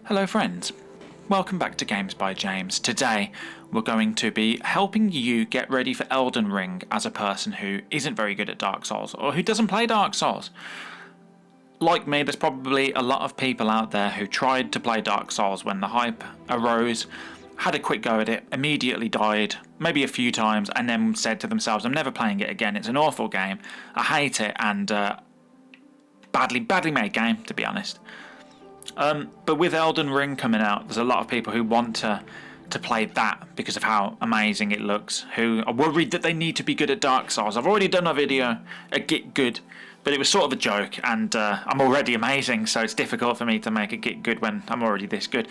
Hello friends, welcome back to Games by James. Today we're going to be helping you get ready for Elden Ring as a person who isn't very good at Dark Souls or who doesn't play Dark Souls. Like me, there's probably a lot of people out there who tried to play Dark Souls when the hype arose, had a quick go at it, immediately died, maybe a few times, and then said to themselves, I'm never playing it again, it's an awful game, I hate it, and badly made game, to be honest. But with Elden Ring coming out, there's a lot of people who want to play that because of how amazing it looks, who are worried that they need to be good at Dark Souls. I've already done a video, a Get Good, but it was sort of a joke, and I'm already amazing, so it's difficult for me to make a Get Good when I'm already this good.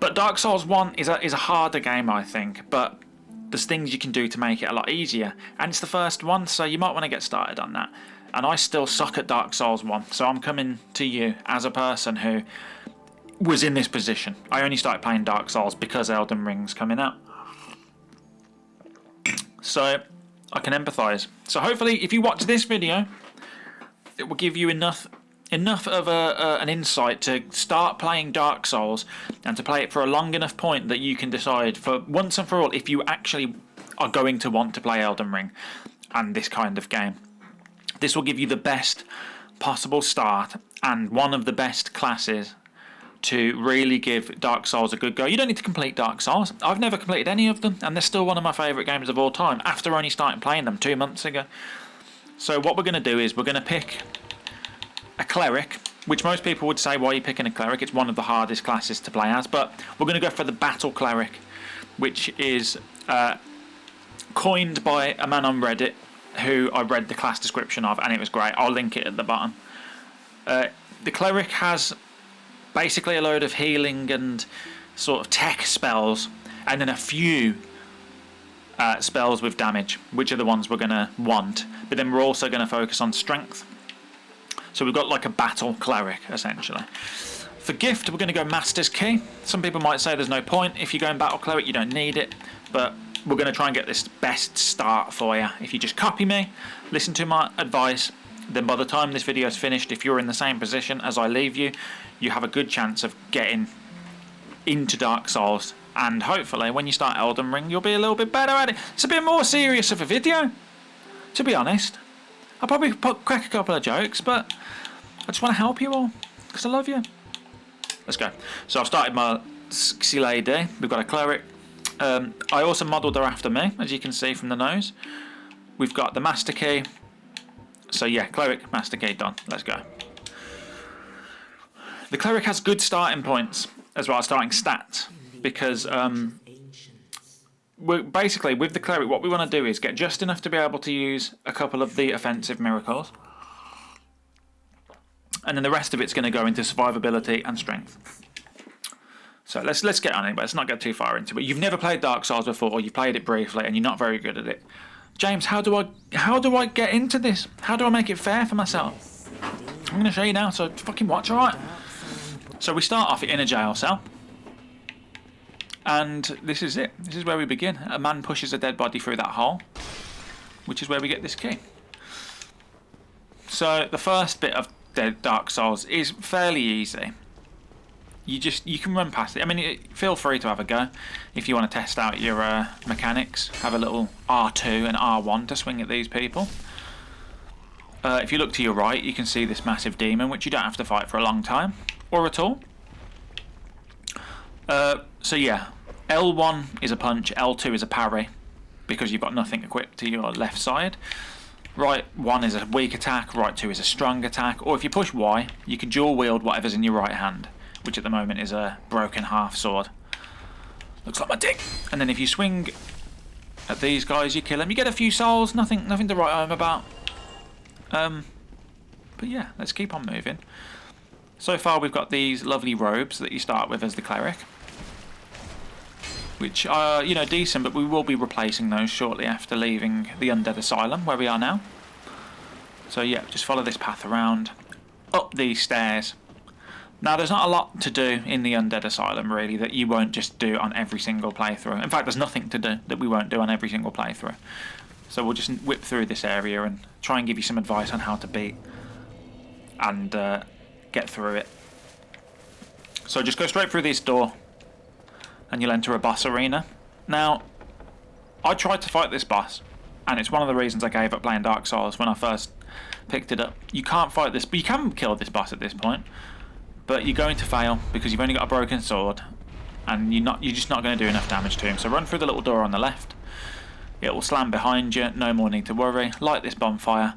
But Dark Souls 1 is a harder game, I think, but there's things you can do to make it a lot easier, and it's the first one, so you might want to get started on that. And I still suck at Dark Souls 1, so I'm coming to you as a person who was in this position. I only started playing Dark Souls because Elden Ring's coming out. So I can empathise. So hopefully if you watch this video, it will give you enough of an insight to start playing Dark Souls and to play it for a long enough point that you can decide for once and for all if you actually are going to want to play Elden Ring and this kind of game. This will give you the best possible start and one of the best classes to really give Dark Souls a good go. You don't need to complete Dark Souls. I've never completed any of them, and they're still one of my favourite games of all time after only starting playing them 2 months ago. So what we're going to do is we're going to pick a Cleric, which most people would say, why are you picking a Cleric? It's one of the hardest classes to play as, but we're going to go for the Battle Cleric, which is coined by a man on Reddit who I read the class description of, and it was great. I'll link it at the bottom. The Cleric has basically a load of healing and sort of tech spells, and then a few spells with damage, which are the ones we're going to want. But then we're also going to focus on strength. So we've got like a Battle Cleric, essentially. For gift, we're going to go Master's Key. Some people might say there's no point. If you're going Battle Cleric, you don't need it. But we're going to try and get this best start for you. If you just copy me, listen to my advice, then by the time this video is finished, if you're in the same position as I leave you, you have a good chance of getting into Dark Souls. And hopefully, when you start Elden Ring, you'll be a little bit better at it. It's a bit more serious of a video, to be honest. I'll probably crack a couple of jokes, but I just want to help you all, because I love you. Let's go. So I've started my sexy lady. We've got a Cleric. I also modelled her after me, as you can see from the nose. We've got the Master Key. So yeah, Cleric, Master Key, done. Let's go. The Cleric has good starting points as well as starting stats, because basically with the Cleric what we want to do is get just enough to be able to use a couple of the offensive miracles, and then the rest of it's going to go into survivability and strength. So let's get on it, but let's not get too far into it. You've never played Dark Souls before, or you've played it briefly and you're not very good at it. James, how do I get into this? How do I make it fair for myself? I'm going to show you now, so fucking watch, alright? So we start off in a jail cell. And this is it. This is where we begin. A man pushes a dead body through that hole, which is where we get this key. So the first bit of Dark Souls is fairly easy. You can run past it. I mean, feel free to have a go if you want to test out your mechanics. Have a little R2 and R1 to swing at these people. If you look to your right, you can see this massive demon, which you don't have to fight for a long time, or at all. So yeah, L1 is a punch, L2 is a parry, because you've got nothing equipped to your left side. Right 1 is a weak attack, right 2 is a strong attack, or if you push Y, you can dual wield whatever's in your right hand, which at the moment is a broken half sword. Looks like my dick. And then if you swing at these guys, you kill them. You get a few souls, nothing to write home about. But yeah, let's keep on moving. So far we've got these lovely robes that you start with as the Cleric, which are, you know, decent, but we will be replacing those shortly after leaving the Undead Asylum, where we are now. So yeah, just follow this path around, up these stairs. Now there's not a lot to do in the Undead Asylum really that you won't just do on every single playthrough. In fact, there's nothing to do that we won't do on every single playthrough. So we'll just whip through this area and try and give you some advice on how to beat and get through it. So just go straight through this door and you'll enter a boss arena. Now, I tried to fight this boss, and it's one of the reasons I gave up playing Dark Souls when I first picked it up. You can't fight this, but you can kill this boss at this point, but you're going to fail because you've only got a broken sword, and you're just not going to do enough damage to him. So run through the little door on the left. It will slam behind you, no more need to worry. Light this bonfire.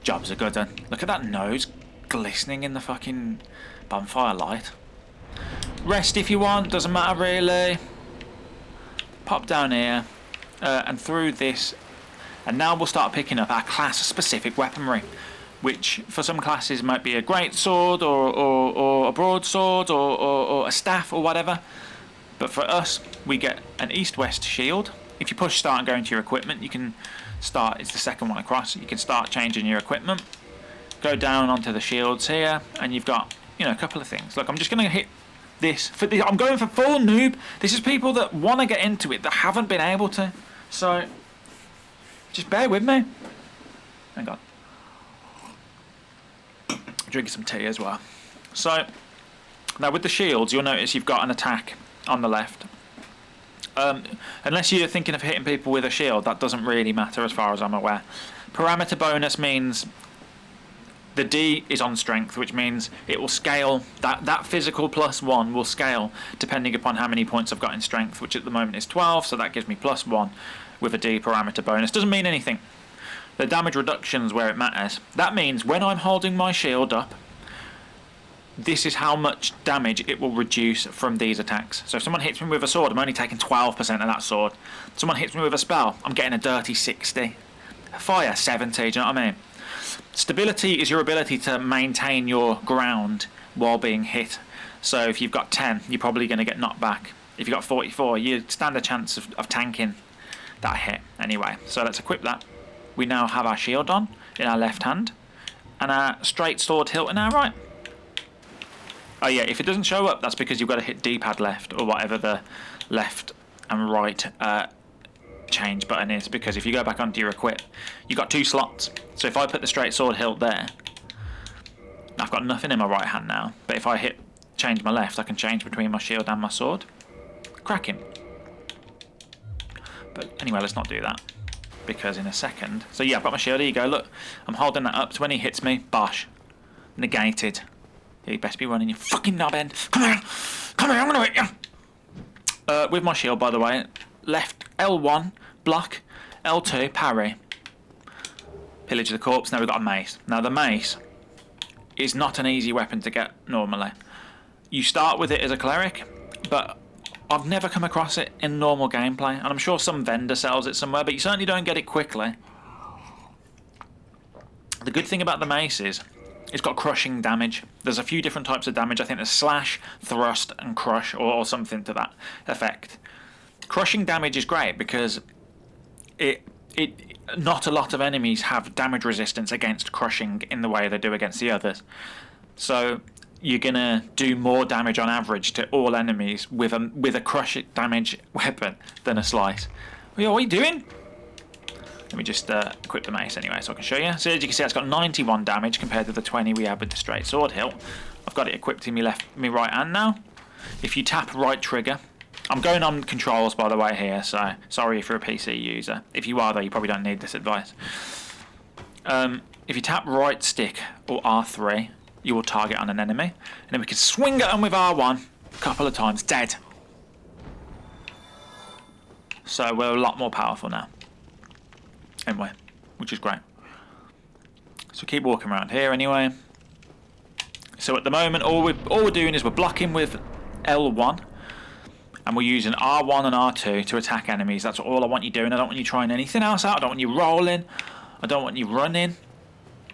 Jobs are good done. Look at that nose glistening in the fucking bonfire light. Rest if you want, doesn't matter really. Pop down here and through this, and now we'll start picking up our class specific weaponry, which for some classes might be a great sword or a broadsword or a staff or whatever, but for us we get an east-west shield. If you push start and go into your equipment, you can start, it's the second one across, you can start changing your equipment. Go down onto the shields here and you've got, you know, a couple of things. Look, I'm just going to hit this. I'm going for full noob. This is people that want to get into it that haven't been able to. So, just bear with me. Hang on. Drinking some tea as well. So, now with the shields, you'll notice you've got an attack on the left. Unless you're thinking of hitting people with a shield, that doesn't really matter as far as I'm aware. Parameter bonus means the D is on strength, which means it will scale. That physical +1 will scale depending upon how many points I've got in strength, which at the moment is 12, so that gives me +1 with a D parameter bonus. Doesn't mean anything. The damage reduction's where it matters. That means when I'm holding my shield up, this is how much damage it will reduce from these attacks. So if someone hits me with a sword, I'm only taking 12% of that sword. Someone hits me with a spell, I'm getting a dirty 60. Fire, 70, do you know what I mean? Stability is your ability to maintain your ground while being hit. So if you've got 10, you're probably going to get knocked back. If you've got 44, you stand a chance of tanking that hit. Anyway, so let's equip that. We now have our shield on in our left hand and our straight sword hilt in our right. Oh yeah, if it doesn't show up, that's because you've got to hit D-pad left or whatever the left and right change button is, because if you go back onto your equip, you've got 2 slots. So if I put the straight sword hilt there, I've got nothing in my right hand now, but if I change my left, I can change between my shield and my sword. Cracking. But anyway, let's not do that, because in a second, so yeah, I've got my shield, here you go, look, I'm holding that up, so when he hits me, bosh, negated. You best be running, you fucking knobhead. Come here, I'm gonna hit you. With my shield, by the way, left L1 block, L2 parry, pillage the corpse. Now we've got a mace. Now the mace is not an easy weapon to get normally. You start with it as a cleric, but I've never come across it in normal gameplay, and I'm sure some vendor sells it somewhere, but you certainly don't get it quickly. The good thing about the mace is it's got crushing damage. There's a few different types of damage. I think there's slash, thrust, and crush, or something to that effect. Crushing damage is great because not a lot of enemies have damage resistance against crushing in the way they do against the others. So you're gonna do more damage on average to all enemies with a crush damage weapon than a slice. What are you doing? Let me just equip the mace anyway so I can show you. So as you can see, it's got 91 damage compared to the 20 we had with the straight sword hilt. I've got it equipped in me right hand now. If you tap right trigger, I'm going on controls by the way here, so sorry if you're a PC user. If you are though, you probably don't need this advice. If you tap right stick or R3, you will target on an enemy, and then we can swing at them with R1 a couple of times, dead. So we're a lot more powerful now. Anyway, which is great. So keep walking around here anyway. So at the moment, all we're doing is we're blocking with L1, and we're using R1 and R2 to attack enemies. That's all I want you doing. I don't want you trying anything else out. I don't want you rolling. I don't want you running.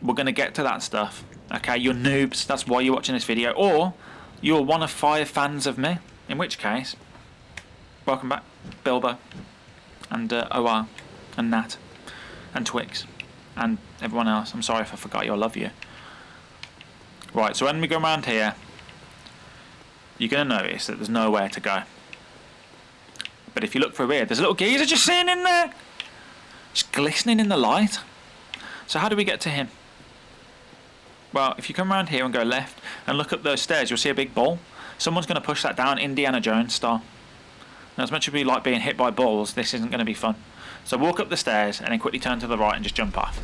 We're going to get to that stuff. Okay, you're noobs. That's why you're watching this video. Or you're one of 5 fans of me. In which case, welcome back, Bilbo, and OR, and Nat, and Twix, and everyone else. I'm sorry if I forgot you. I love you. Right, so when we go around here, you're going to notice that there's nowhere to go. But if you look through here, there's a little geezer just sitting in there, just glistening in the light. So how do we get to him? Well, if you come around here and go left and look up those stairs, you'll see a big ball. Someone's going to push that down Indiana Jones style. Now, as much as we like being hit by balls, this isn't going to be fun. So walk up the stairs and then quickly turn to the right and just jump off.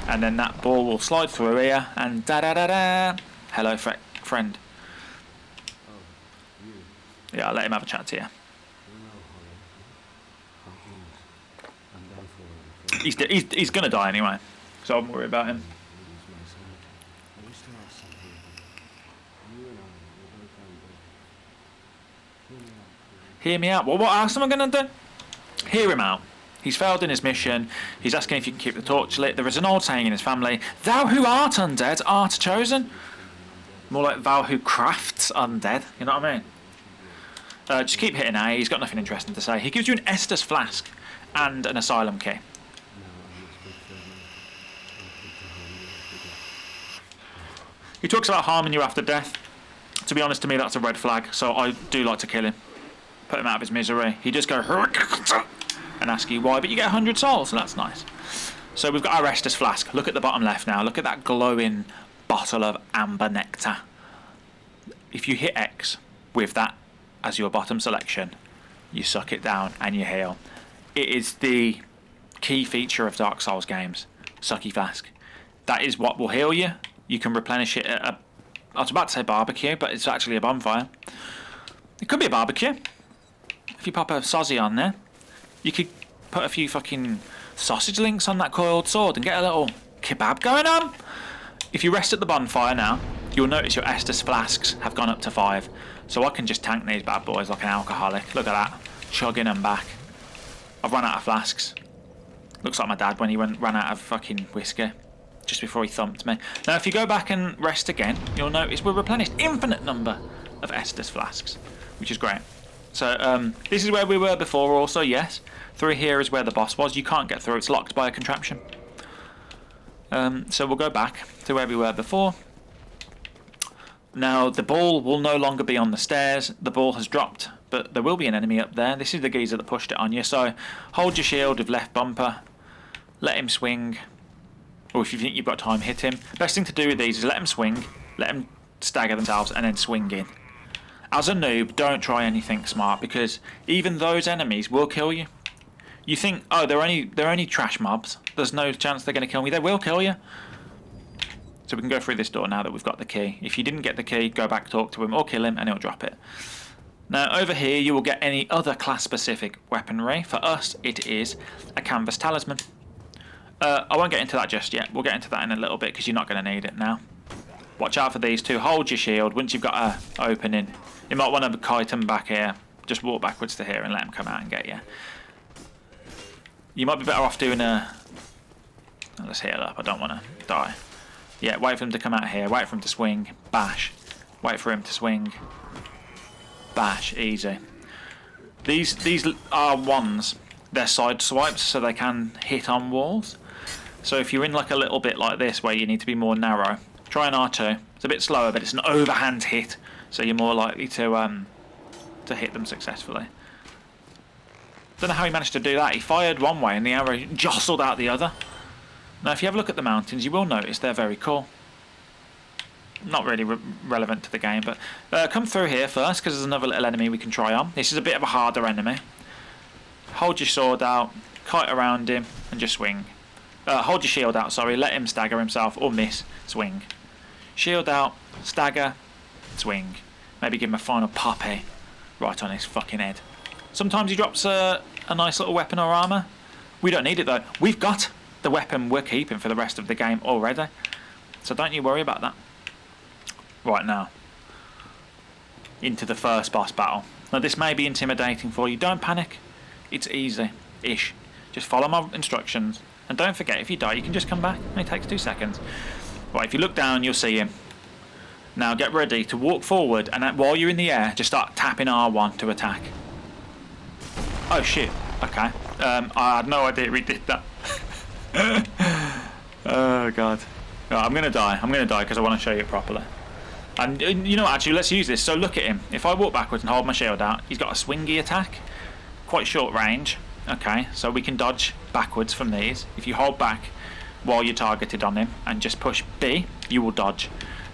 And then that ball will slide through here and da-da-da-da. Hello, friend. Yeah, I'll let him have a chat to you. He's going to die anyway, so I won't worry about him. Hear me out. Well, what else am I going to do? Hear him out. He's failed in his mission. He's asking if you can keep the torch lit. There is an old saying in his family, "Thou who art undead art chosen." More like "Thou who crafts undead." You know what I mean? Just keep hitting A. He's got nothing interesting to say. He gives you an Estus flask and an Asylum key. He talks about harming you after death. To be honest, to me, that's a red flag. So I do like to kill him. Put him out of his misery. He just go and ask you why, but you get 100 souls, so that's nice. So we've got our Estus flask. Look at the bottom left now. Look at that glowing bottle of amber nectar. If you hit X with that as your bottom selection, you suck it down and you heal. It is the key feature of Dark Souls games. Sucky flask. That is what will heal you. You can replenish it at I was about to say barbecue, but it's actually a bonfire. It could be a barbecue. If you pop a sozzy on there, you could put a few fucking sausage links on that coiled sword and get a little kebab going on. If you rest at the bonfire now, you'll notice your Estus flasks have gone up to 5. So I can just tank these bad boys like an alcoholic. Look at that. Chugging them back. I've run out of flasks. Looks like my dad when he ran out of fucking whiskey just before he thumped me. Now if you go back and rest again, you'll notice we're replenished infinite number of Estus flasks, which is great. So this is where we were before also, yes. Through here is where the boss was. You can't get through, it's locked by a contraption. So we'll go back to where we were before. Now the ball will no longer be on the stairs. The ball has dropped, but there will be an enemy up there. This is the geezer that pushed it on you. So hold your shield with left bumper. Let him swing. Or if you think you've got time, hit him. Best thing to do with these is let him swing. Let him stagger themselves and then swing in. As a noob, don't try anything smart because even those enemies will kill you. You think, oh, they're only trash mobs. There's no chance they're going to kill me. They will kill you. So we can go through this door now that we've got the key. If you didn't get the key, go back, talk to him, or kill him, and he'll drop it. Now, over here, you will get any other class-specific weaponry. For us, it is a canvas talisman. I won't get into that just yet. We'll get into that in a little bit because you're not going to need it now. Watch out for these two. Hold your shield. Once you've got an opening, you might want to kite them back here. Just walk backwards to here and let them come out and get you. You might be better off doing a... Let's heal up. I don't want to die. Yeah, wait for him to come out here. Wait for him to swing. Bash. Wait for him to swing. Bash. Easy. These are ones. They're side swipes, so they can hit on walls. So if you're in like a little bit like this where you need to be more narrow, try an R2. It's a bit slower, but it's an overhand hit, so you're more likely to hit them successfully. Don't know how he managed to do that. He fired one way and the arrow jostled out the other. Now if you have a look at the mountains, you will notice they're very cool. Not really relevant to the game, but come through here first because there's another little enemy we can try on. This is a bit of a harder enemy. Hold your sword out, kite around him and just swing. Hold your shield out, sorry, let him stagger himself or miss, swing. Shield out, stagger, swing. Maybe give him a final poppy right on his fucking head. Sometimes he drops a nice little weapon or armour. We don't need it though. We've got the weapon we're keeping for the rest of the game already. So don't you worry about that. Right now, into the first boss battle. Now this may be intimidating for you. Don't panic. It's easy-ish. Just follow my instructions. And don't forget, if you die, you can just come back. It only takes 2 seconds. Right, if you look down, you'll see him. Now get ready to walk forward, and while you're in the air, just start tapping R1 to attack. Oh shit. Okay. I had no idea we did that. Oh god. Right, I'm gonna die. I'm gonna die because I want to show you it properly. And you know what, actually, let's use this. So look at him. If I walk backwards and hold my shield out, he's got a swingy attack. Quite short range. Okay, so we can dodge backwards from these. If you hold back while you're targeted on him and just push B, you will dodge.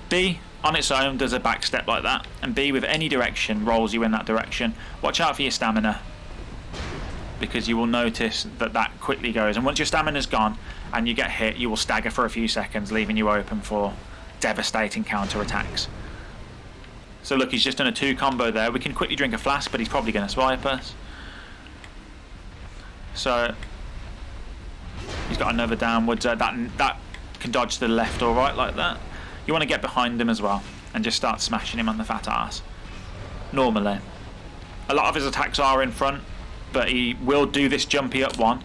B on its own does a back step like that, and B with any direction rolls you in that direction. Watch out for your stamina, because you will notice that that quickly goes, and once your stamina's gone and you get hit, you will stagger for a few seconds, leaving you open for devastating counter attacks. So look, he's just done a 2 combo there. We can quickly drink a flask, but he's probably going to swipe us. So he's got another downwards. That can dodge to the left or right like that. You want to get behind him as well and just start smashing him on the fat arse. Normally, a lot of his attacks are in front, but he will do this jumpy up one,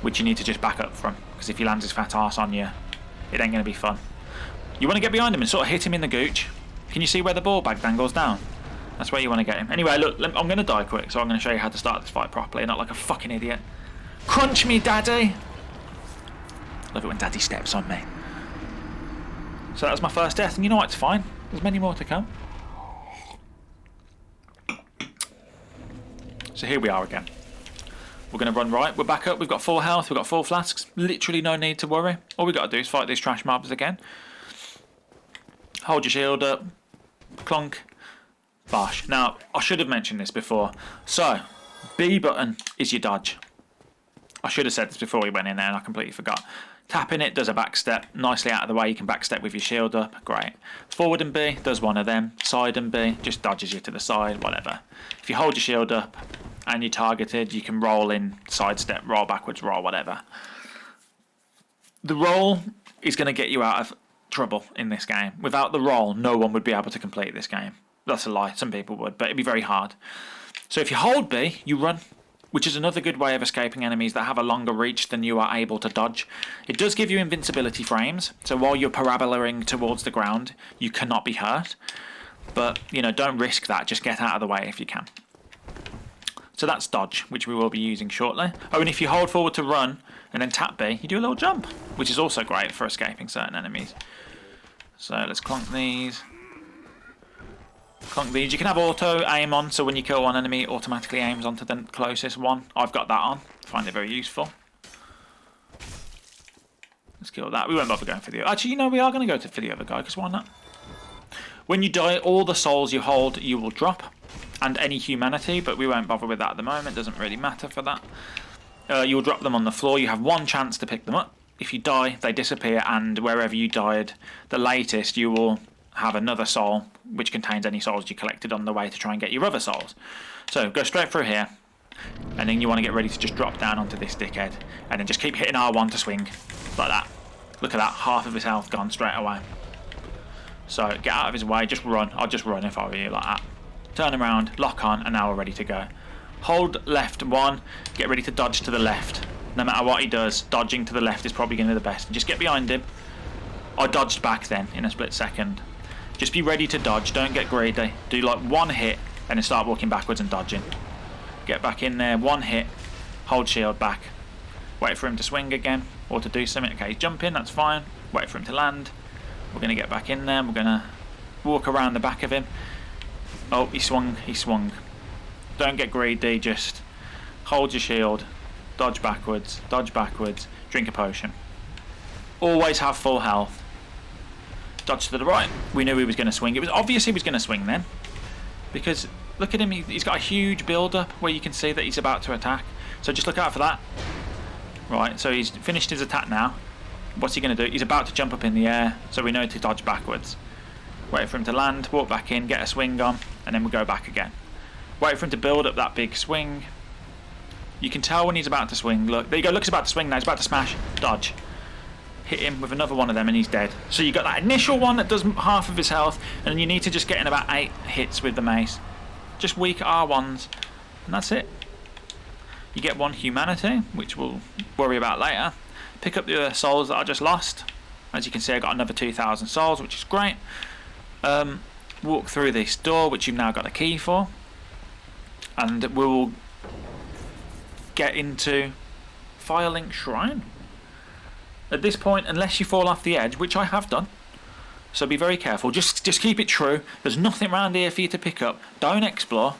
which you need to just back up from, because if he lands his fat arse on you, it ain't going to be fun. You want to get behind him and sort of hit him in the gooch. Can you see where the ball bag dangles down? That's where you want to get him. Anyway, look, I'm going to die quick, so I'm going to show you how to start this fight properly, not like a fucking idiot. Crunch me, daddy! Love it when daddy steps on me. So that was my first death, and you know what, it's fine. There's many more to come. So here we are again. We're going to run right. We're back up. We've got full health. We've got full flasks. Literally no need to worry. All we've got to do is fight these trash mobs again. Hold your shield up. Clunk. Bosh. Now, I should have mentioned this before. So, B button is your dodge. I should have said this before we went in there and I completely forgot. Tapping it does a back step. Nicely out of the way. You can back step with your shield up. Great. Forward and B does one of them. Side and B just dodges you to the side. Whatever. If you hold your shield up and you're targeted, you can roll in, sidestep, roll backwards, roll whatever. The roll is going to get you out of trouble in this game. Without the roll, no one would be able to complete this game. That's a lie. Some people would, but it'd be very hard. So if you hold B, you run, which is another good way of escaping enemies that have a longer reach than you are able to dodge. It does give you invincibility frames, so while you're parabolaing towards the ground, you cannot be hurt. But, you know, don't risk that. Just get out of the way if you can. So that's dodge, which we will be using shortly. Oh, and if you hold forward to run and then tap B, you do a little jump, which is also great for escaping certain enemies. So let's clunk these. Clunk these. You can have auto aim on, so when you kill one enemy, it automatically aims onto the closest one. I've got that on. I find it very useful. Let's kill that. We won't bother going for the... Actually, you know, we are going to go for the other guy, because why not? When you die, all the souls you hold, you will drop. And any humanity, but we won't bother with that at the moment. Doesn't really matter for that. You'll drop them on the floor. You have one chance to pick them up. If you die, they disappear, and wherever you died, the latest, you will have another soul, which contains any souls you collected on the way to try and get your other souls. So go straight through here, and then you want to get ready to just drop down onto this dickhead, and then just keep hitting R1 to swing, like that. Look at that, half of his health gone straight away. So get out of his way, just run. I'll just run if I were you, like that. Turn around, lock on, and now we're ready to go. Hold left 1, get ready to dodge to the left. No matter what he does, dodging to the left is probably going to be the best. Just get behind him. I dodged back then in a split second. Just be ready to dodge, don't get greedy. Do like one hit and then start walking backwards and dodging. Get back in there, one hit, hold shield back. Wait for him to swing again or to do something. Okay, he's jumping, that's fine. Wait for him to land. We're going to get back in there, we're going to walk around the back of him. Oh, he swung. Don't get greedy, just hold your shield, dodge backwards, drink a potion. Always have full health. Dodge to the right. We knew he was going to swing. It was obvious he was going to swing then, because look at him, he's got a huge build up where you can see that he's about to attack. So just look out for that. Right, so he's finished his attack now. What's he going to do? He's about to jump up in the air, so we know to dodge backwards. Wait for him to land, walk back in, get a swing on, and then we'll go back again. Wait for him to build up that big swing. You can tell when he's about to swing. Look, there you go. Look, he's about to swing now. He's about to smash. Dodge. Hit him with another one of them and he's dead. So you got that initial one that does half of his health, and then you need to just get in about 8 hits with the mace. Just weak R1s, and that's it. You get 1 humanity, which we'll worry about later. Pick up the souls that I just lost. As you can see, I got another 2,000 souls, which is great. Walk through this door, which you've now got a key for, and we'll get into Firelink Shrine. At this point, unless you fall off the edge, which I have done, so be very careful. Just keep it true. There's nothing around here for you to pick up. Don't explore.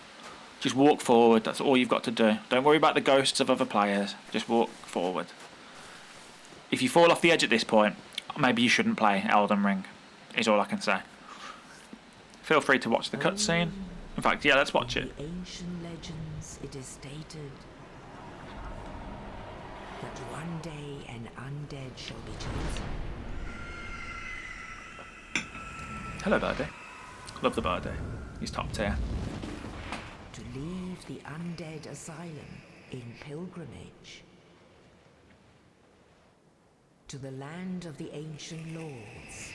Just walk forward. That's all you've got to do. Don't worry about the ghosts of other players. Just walk forward. If you fall off the edge at this point, maybe you shouldn't play Elden Ring, is all I can say. feel free to watch the cutscene. In fact, yeah, let's watch it. In the ancient legends, it is stated that one day an undead shall be chosen. Hello, birdie. Love the birdie. He's top tier. To leave the undead asylum in pilgrimage to the land of the ancient lords.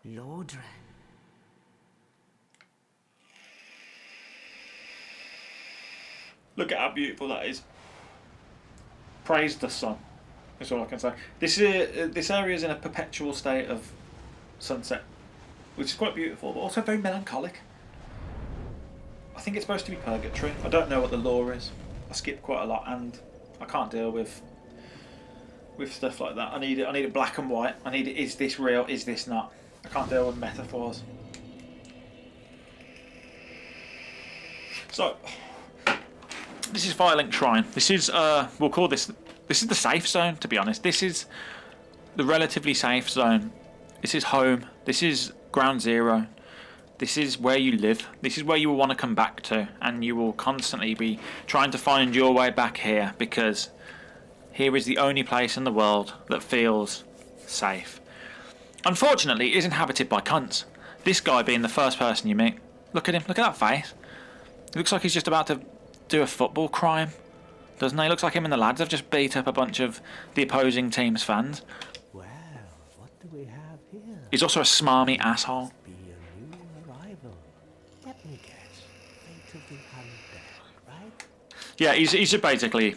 Lordran. Look at how beautiful that is. Praise the sun. That's all I can say. This area is in a perpetual state of sunset, which is quite beautiful, but also very melancholic. I think it's supposed to be purgatory. I don't know what the lore is. I skip quite a lot, and I can't deal with stuff like that. I need it black and white. I need it. Is this real? Is this not? I can't deal with metaphors. So, this is Firelink Shrine. This is we'll call this. This is the safe zone. To be honest, this is the relatively safe zone. This is home. This is ground zero. This is where you live. This is where you will want to come back to, and you will constantly be trying to find your way back here, because here is the only place in the world that feels safe. Unfortunately, it is inhabited by cunts. This guy being the first person you meet. Look at him. Look at that face. He looks like he's just about to do a football crime, doesn't he? Looks like him and the lads have just beat up a bunch of the opposing team's fans. Well, what do we have here? He's also a smarmy asshole. Be a new arrival. Let me guess. Fate of the undead, right? Yeah, he's basically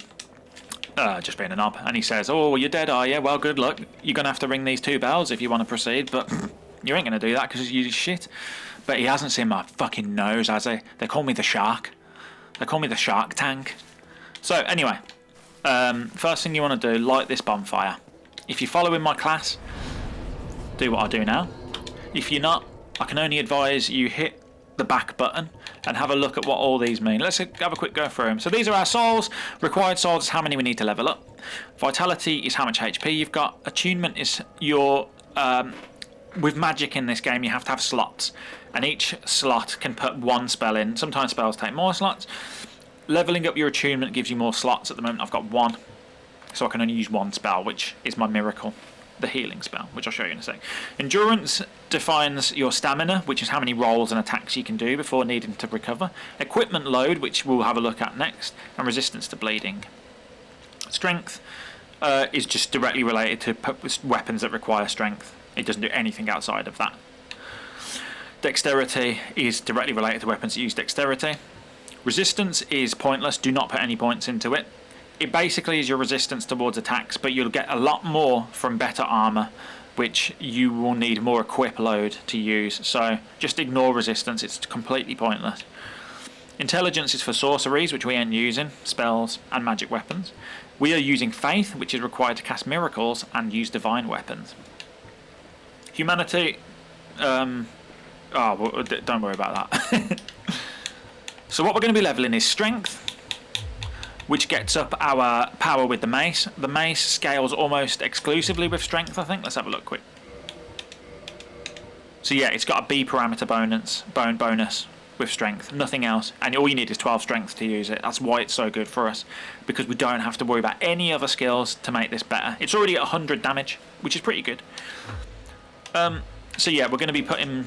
just being a knob, and he says, "Oh, you're dead, are you? Well, good luck. You're gonna have to ring these 2 bells if you want to proceed, but you ain't gonna do that because you're shit." But he hasn't seen my fucking nose, has he? They call me the shark. They call me the shark tank. So anyway, first thing you want to do, light this bonfire. If you're following my class, do what I do now. If you're not, I can only advise you hit the back button and have a look at what all these mean. Let's have a quick go through them. So these are our souls. Required souls is how many we need to level up. Vitality is how much HP you've got. Attunement is your... with magic in this game, you have to have slots, and each slot can put 1 spell in. Sometimes spells take more slots. Leveling up your attunement gives you more slots. At the moment I've got 1, so I can only use 1 spell, which is my miracle, the healing spell, which I'll show you in a sec. Endurance defines your stamina, which is how many rolls and attacks you can do before needing to recover. Equipment load, which we'll have a look at next, and resistance to bleeding. Strength is just directly related to weapons that require strength. It doesn't do anything outside of that. Dexterity is directly related to weapons that use dexterity. Resistance is pointless. Do not put any points into it. It basically is your resistance towards attacks, but you'll get a lot more from better armor, which you will need more equip load to use. So just ignore resistance. It's completely pointless. Intelligence is for sorceries, which we ain't using, spells and magic weapons. We are using faith, which is required to cast miracles and use divine weapons. Humanity, well, don't worry about that. So what we're going to be leveling is strength, which gets up our power with the mace. The mace scales almost exclusively with strength, I think. Let's have a look quick. So yeah, it's got a B parameter bonus with strength, nothing else. And all you need is 12 strength to use it. That's why it's so good for us, because we don't have to worry about any other skills to make this better. It's already at 100 damage, which is pretty good. So yeah, we're going to be putting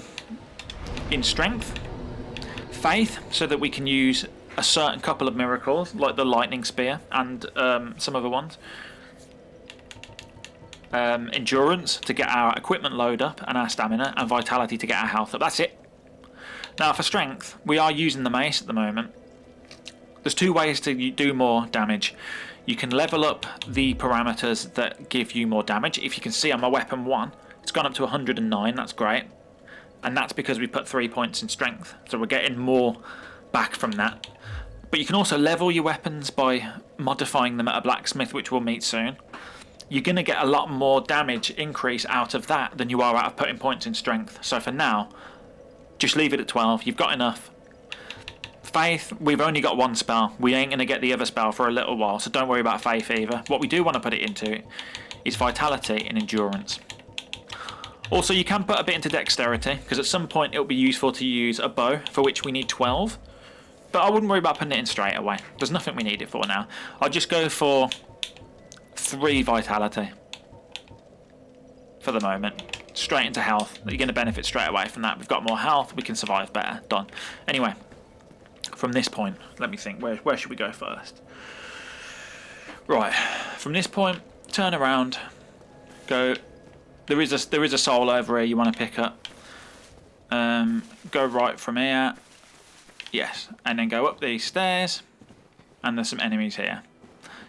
in strength, faith, so that we can use a certain couple of miracles, like the lightning spear and some other ones. Endurance to get our equipment load up and our stamina, and vitality to get our health up. That's it. Now for strength, we are using the mace at the moment. There's 2 ways to do more damage. You can level up the parameters that give you more damage. If you can see on my weapon 1, it's gone up to 109, that's great. And that's because we put 3 points in strength, so we're getting more back from that. But you can also level your weapons by modifying them at a blacksmith, which we'll meet soon. You're going to get a lot more damage increase out of that than you are out of putting points in strength. So for now, just leave it at 12. You've got enough. Faith, we've only got 1 spell. We ain't going to get the other spell for a little while, so don't worry about faith either. What we do want to put it into is vitality and endurance. Also, you can put a bit into dexterity, because at some point it'll be useful to use a bow, for which we need 12. But I wouldn't worry about putting it in straight away. There's nothing we need it for now. I'd just go for 3 vitality. For the moment. Straight into health. You're going to benefit straight away from that. We've got more health, we can survive better. Done. Anyway, from this point, let me think. Where should we go first? Right. From this point, turn around. Go. There is a soul over here you want to pick up. Go right from here. Yes. And then go up these stairs. And there's some enemies here.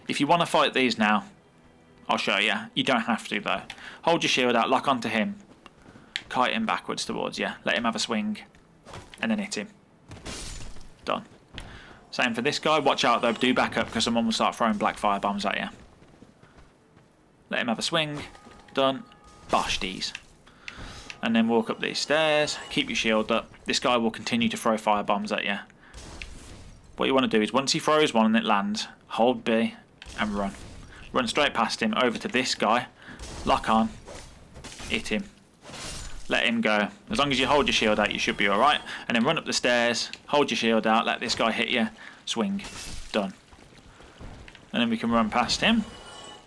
If you want to fight these now, I'll show you. You don't have to though. Hold your shield out, lock onto him. Kite him backwards towards you. Let him have a swing. And then hit him. Done. Same for this guy. Watch out though, do back up because someone will start throwing black fire bombs at you. Let him have a swing. Done. Bosh these. And then walk up these stairs. Keep your shield up. This guy will continue to throw fire bombs at you. What you want to do is once he throws one and it lands, hold B and run. Run straight past him over to this guy. Lock on. Hit him. Let him go. As long as you hold your shield out, you should be alright. And then run up the stairs. Hold your shield out. Let this guy hit you. Swing. Done. And then we can run past him.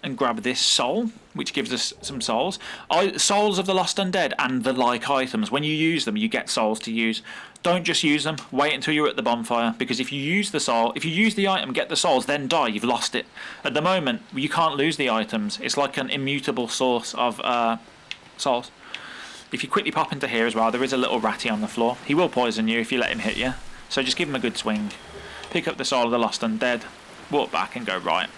And grab this soul, which gives us some souls. Souls of the lost undead and the like items. When you use them, you get souls to use. Don't just use them. Wait until you're at the bonfire, because if you use the soul, if you use the item, get the souls, then die, you've lost it. At the moment, you can't lose the items. It's like an immutable source of souls. If you quickly pop into here as well, there is a little ratty on the floor. He will poison you if you let him hit you. So just give him a good swing. Pick up the soul of the lost undead. Walk back and go right.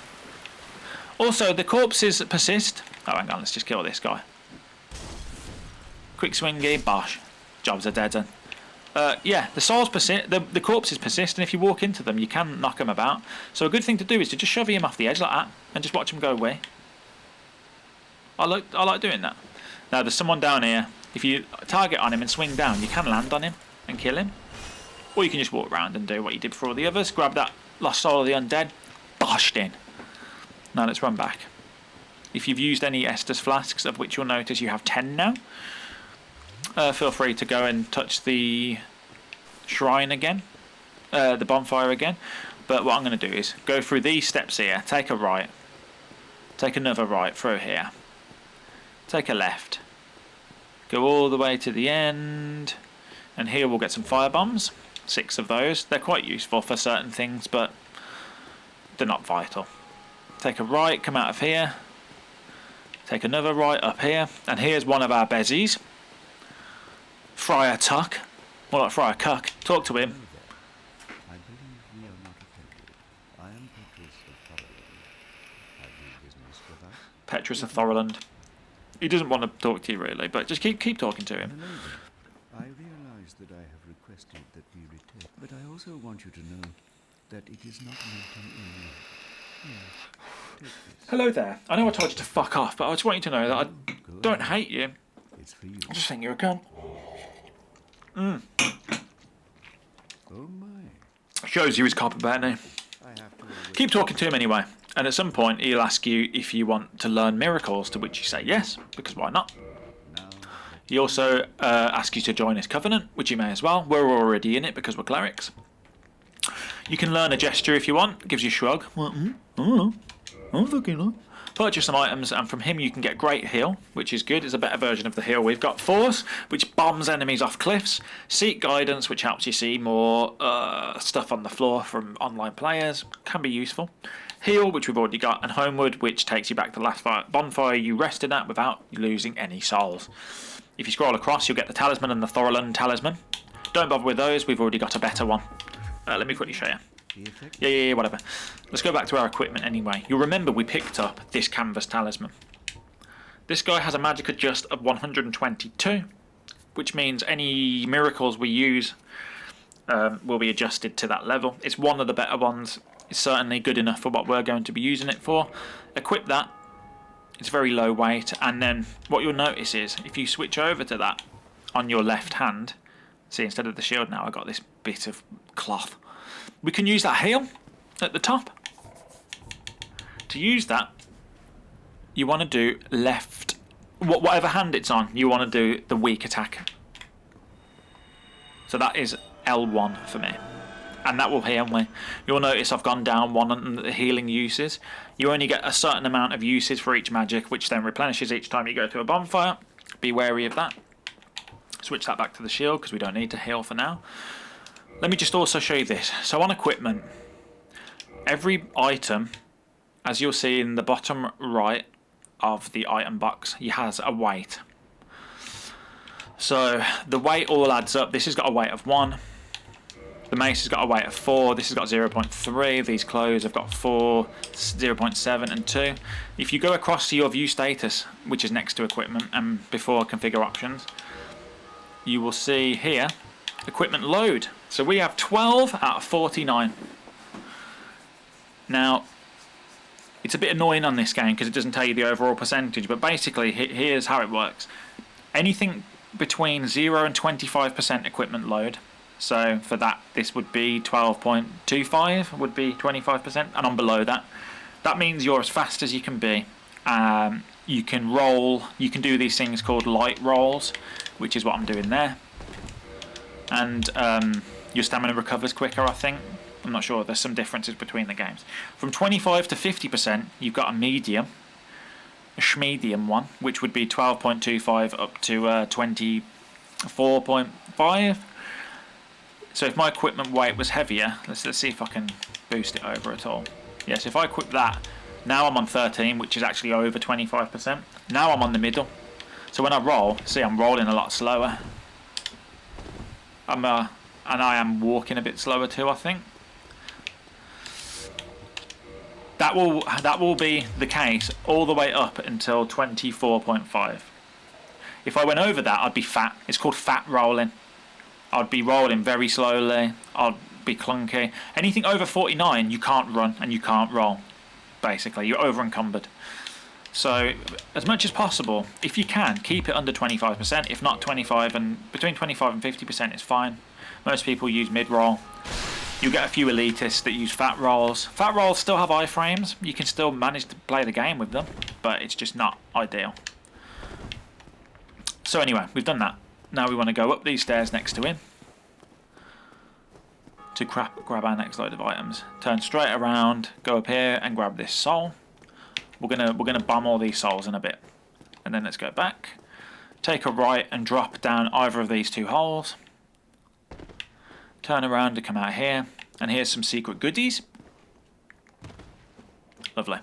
Also, the corpses persist. Oh, hang on, let's just kill this guy. Quick swingy, bosh. Jobs are dead. Yeah, the souls persist. The corpses persist, and if you walk into them, you can knock them about. So a good thing to do is to just shove him off the edge like that, and just watch him go away. I like doing that. Now, there's someone down here. If you target on him and swing down, you can land on him and kill him. Or you can just walk around and do what you did for all the others. Grab that lost soul of the undead. Boshed in. Now let's run back. If you've used any Estus flasks, of which you'll notice you have 10 now, feel free to go and touch the shrine again, the bonfire again. But what I'm going to do is go through these steps here, take a right, take another right through here, take a left, go all the way to the end, and here we'll get some fire bombs, 6 of those. They're quite useful for certain things, but they're not vital. Take a right, come out of here. Take another right up here. And here's one of our bezies. Friar Tuck. More like Friar Cuck. Talk to him. I believe we are not offended. I am Petrus of Thoroland. Have you business with us? Petrus of Thoroland. He doesn't want to talk to you really, but just keep talking to him. Hello there. I realize that I have requested that we return, but I also want you to know that it is not meant in any way. Yes. Hello there. I know I told you to fuck off, but I just want you to know that I don't hate you. It's for you. I just think you're a cunt. Oh my. Shows you his copper better now. I have to Keep talking to him anyway. And at some point he'll ask you if you want to learn miracles, to which you say yes, because why not? now. He also asks you to join his covenant, which you may as well. We're already in it because we're clerics. You can learn a gesture if you want. It gives you a shrug. Purchase some items, and from him you can get Great Heal, which is good. It's a better version of the heal we've got. Force, which bombs enemies off cliffs. Seek Guidance, which helps you see more stuff on the floor from online players. Can be useful. Heal, which we've already got. And Homeward, which takes you back to the last bonfire you rested at without losing any souls. If you scroll across, you'll get the Talisman and the Thoroland Talisman. Don't bother with those, we've already got a better one. Let me quickly show you. Yeah, whatever. Let's go back to our equipment anyway. You'll remember we picked up this canvas talisman. This guy has a magic adjust of 122, which means any miracles we use will be adjusted to that level. It's one of the better ones. It's certainly good enough for what we're going to be using it for. Equip that. It's very low weight, and then what you'll notice is if you switch over to that on your left hand, see, instead of the shield now I've got this bit of cloth. We can use that heal at the top. To use that, you want to do left whatever hand it's on, you want to do the weak attack. So that is L1 for me. And that will heal me. You'll notice I've gone down 1 on the healing uses. You only get a certain amount of uses for each magic, which then replenishes each time you go to a bonfire. Be wary of that. Switch that back to the shield because we don't need to heal for now. Let me just also show you this. So on equipment, every item, as you'll see in the bottom right of the item box, it has a weight. So the weight all adds up. This has got a weight of 1. The mace has got a weight of 4. This has got 0.3. These clothes have got 4, 0.7 and 2. If you go across to your view status, which is next to equipment and before configure options, you will see here equipment load. So we have 12 out of 49. Now, it's a bit annoying on this game because it doesn't tell you the overall percentage, but basically here's how it works. Anything between 0 and 25% equipment load. So for that, this would be 12.25, would be 25%, and on below that. That means you're as fast as you can be. You can roll, you can do these things called light rolls, which is what I'm doing there. And your stamina recovers quicker, I think. I'm not sure, there's some differences between the games. From 25 to 50%, you've got a medium, a schmedium one, which would be 12.25 up to 24.5. So if my equipment weight was heavier, let's see if I can boost it over at all. Yes, if I equip that, now I'm on 13, which is actually over 25%. Now I'm on the middle. So when I roll, see I'm rolling a lot slower. And I am walking a bit slower too, I think. That will be the case all the way up until 24.5. If I went over that, I'd be fat. It's called fat rolling. I'd be rolling very slowly. I'd be clunky. Anything over 49, you can't run and you can't roll. Basically, you're over encumbered. So, as much as possible, if you can, keep it under 25%. If not 25, and between 25 and 50% is fine. Most people use mid-roll. You get a few elitists that use fat rolls. Fat rolls still have iframes. You can still manage to play the game with them, but it's just not ideal. So anyway, we've done that. Now we want to go up these stairs next to him to grab our next load of items. Turn straight around, go up here and grab this soul. We're gonna bomb all these souls in a bit, and then let's go back. Take a right and drop down either of these two holes. Turn around to come out here, and here's some secret goodies. Lovely.